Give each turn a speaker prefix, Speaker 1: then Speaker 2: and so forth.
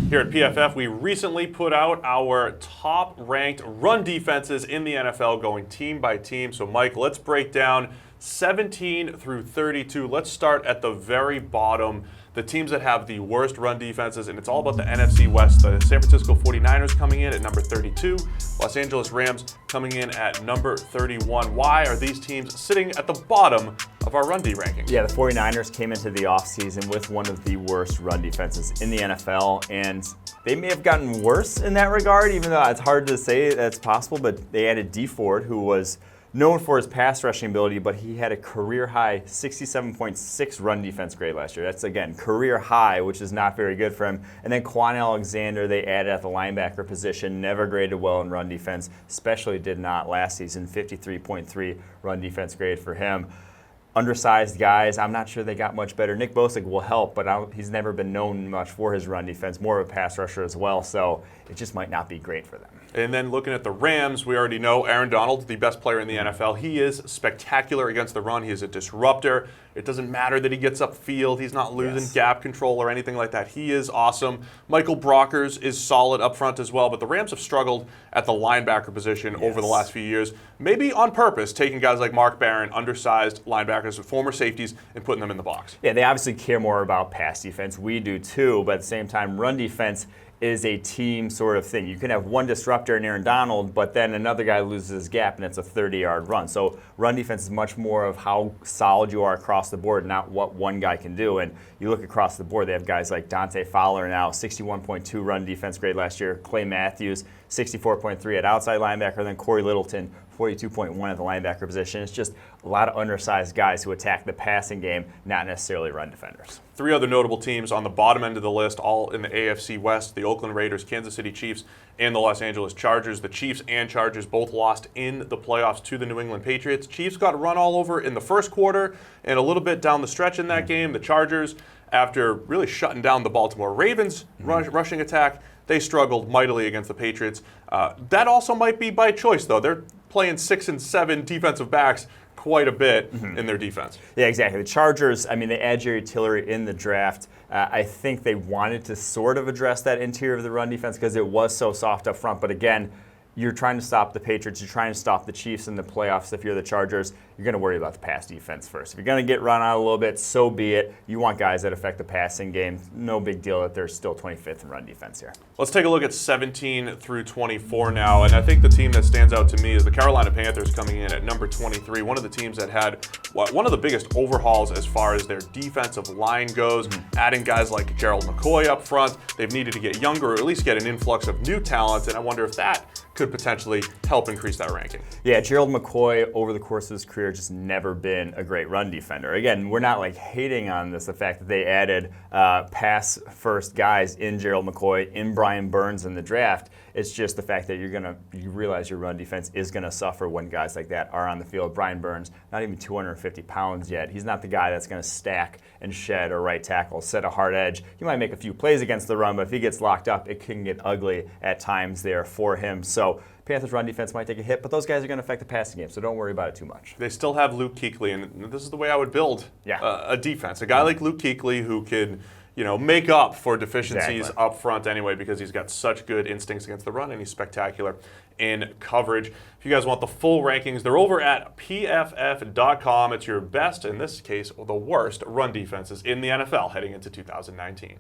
Speaker 1: Here at PFF, we recently put out our top-ranked run defenses in the NFL, going team by team. So, Mike, let's break down 17 through 32. Let's start at the very bottom, the teams that have the worst run defenses, and it's all about the NFC West. The San Francisco 49ers coming in at number 32, Los Angeles Rams coming in at number 31. Why are these teams sitting at the bottom of our run D ranking?
Speaker 2: Yeah, the 49ers came into the offseason with one of the worst run defenses in the NFL, and they may have gotten worse in that regard, even though it's hard to say that's possible, but they added D Ford, who was known for his pass rushing ability, but he had a career-high 67.6 run defense grade last year. That's, again, career high, which is not very good for him. And then Quan Alexander, they added at the linebacker position, never graded well in run defense, especially did not last season, 53.3 run defense grade for him. Undersized guys, I'm not sure they got much better. Nick Bosa will help, but he's never been known much for his run defense, more of a pass rusher as well, so it just might not be great for them.
Speaker 1: And then looking at the Rams, we already know Aaron Donald, the best player in the NFL. He is spectacular against the run. He is a disruptor. It doesn't matter that he gets upfield. He's not losing gap control or anything like that. He is awesome. Michael Brockers is solid up front as well, but the Rams have struggled at the linebacker position over the last few years, maybe on purpose, taking guys like Mark Barron, undersized linebackers, former safeties, and putting them in the box.
Speaker 2: Yeah, they obviously care more about pass defense. We do too, but at the same time, run defense is a team sort of thing. You can have one disruptor in Aaron Donald, but then another guy loses his gap and it's a 30-yard run. So run defense is much more of how solid you are across the board, not what one guy can do. And you look across the board, they have guys like Dante Fowler now, 61.2 run defense grade last year. Clay Matthews, 64.3 at outside linebacker. Then Corey Littleton, 42.1 at the linebacker position. It's just a lot of undersized guys who attack the passing game, not necessarily run defenders.
Speaker 1: Three other notable teams on the bottom end of the list, all in the AFC West: the Oakland Raiders, Kansas City Chiefs, and the Los Angeles Chargers. The Chiefs and Chargers both lost in the playoffs to the New England Patriots. Chiefs got run all over in the first quarter and a little bit down the stretch in that game. The Chargers, after really shutting down the Baltimore Ravens rushing attack, they struggled mightily against the Patriots. That also might be by choice, though. They're playing 6 and 7 defensive backs quite a bit in their defense.
Speaker 2: Yeah, exactly. The Chargers, I mean, they add Jerry Tillery in the draft. I think they wanted to sort of address that interior of the run defense because it was so soft up front. But again, you're trying to stop the Patriots. You're trying to stop the Chiefs in the playoffs. If you're the Chargers, you're going to worry about the pass defense first. If you're going to get run out a little bit, so be it. You want guys that affect the passing game. No big deal that they're still 25th in run defense here.
Speaker 1: Let's take a look at 17 through 24 now. And I think the team that stands out to me is the Carolina Panthers coming in at number 23. One of the teams that had one of the biggest overhauls as far as their defensive line goes, adding guys like Gerald McCoy up front. They've needed to get younger or at least get an influx of new talent. And I wonder if that could potentially help increase that ranking.
Speaker 2: Yeah, Gerald McCoy, over the course of his career, just never been a great run defender. Again, we're not like hating on this, the fact that they added pass-first guys in Gerald McCoy, in Brian Burns in the draft. It's just the fact that you realize your run defense is going to suffer when guys like that are on the field. Brian Burns, not even 250 pounds yet. He's not the guy that's going to stack and shed or right tackle, set a hard edge. He might make a few plays against the run, but if he gets locked up, it can get ugly at times there for him. So Panthers' run defense might take a hit, but those guys are going to affect the passing game, so don't worry about it too much.
Speaker 1: They still have Luke Kuechly, and this is the way I would build a defense. A guy like Luke Kuechly who could make up for deficiencies up front anyway, because he's got such good instincts against the run and he's spectacular in coverage. If you guys want the full rankings, they're over at pff.com. It's your best, in this case, the worst run defenses in the NFL heading into 2019.